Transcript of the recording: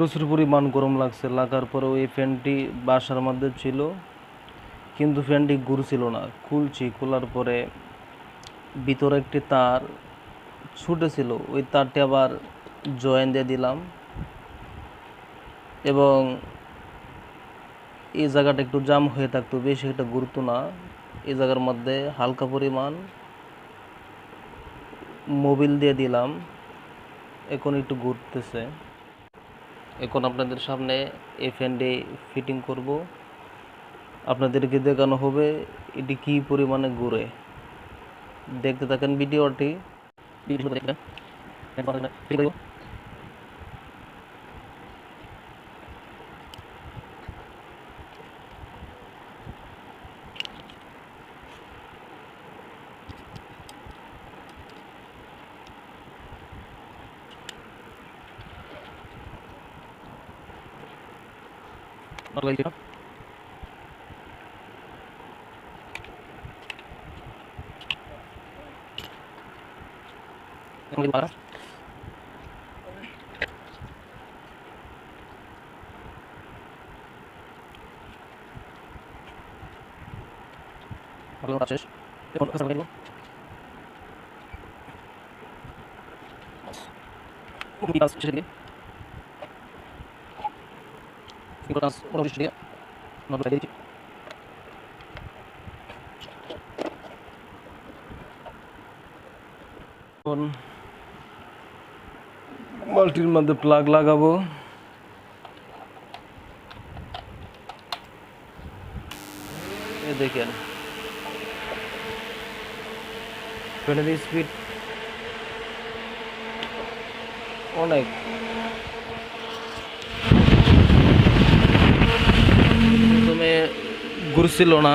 প্রচুর পরিমাণ গরম লাগছে। লাগার পরেও এই ফ্যানটি বাসার মধ্যে ছিল, কিন্তু ফ্যানটি ঘুরছিল না। খোলার পরে ভিতরে একটি তার ছুটেছিল, ওই তারটি আবার জয়েন দিয়ে দিলাম। এবং এই জায়গাটা একটু জাম হয়ে থাকতো, বেশি একটা ঘুরতো না। এই জায়গার মধ্যে হালকা পরিমাণ মোবিল দিয়ে দিলাম, এখন একটু ঘুরতেছে। এখন আপনাদের সামনে এই ফ্যানটি ফিটিং করব, আপনাদেরকে দেখানো হবে এটি কি পরিমাণে ঘুরে। দেখতে থাকেন ভিডিওটি। শেষ বালতির মধ্যে প্লাগ লাগাবো। এ দেখেন ফ্যানের স্পিড অনেক। প্রথমে ঘুরছিল না,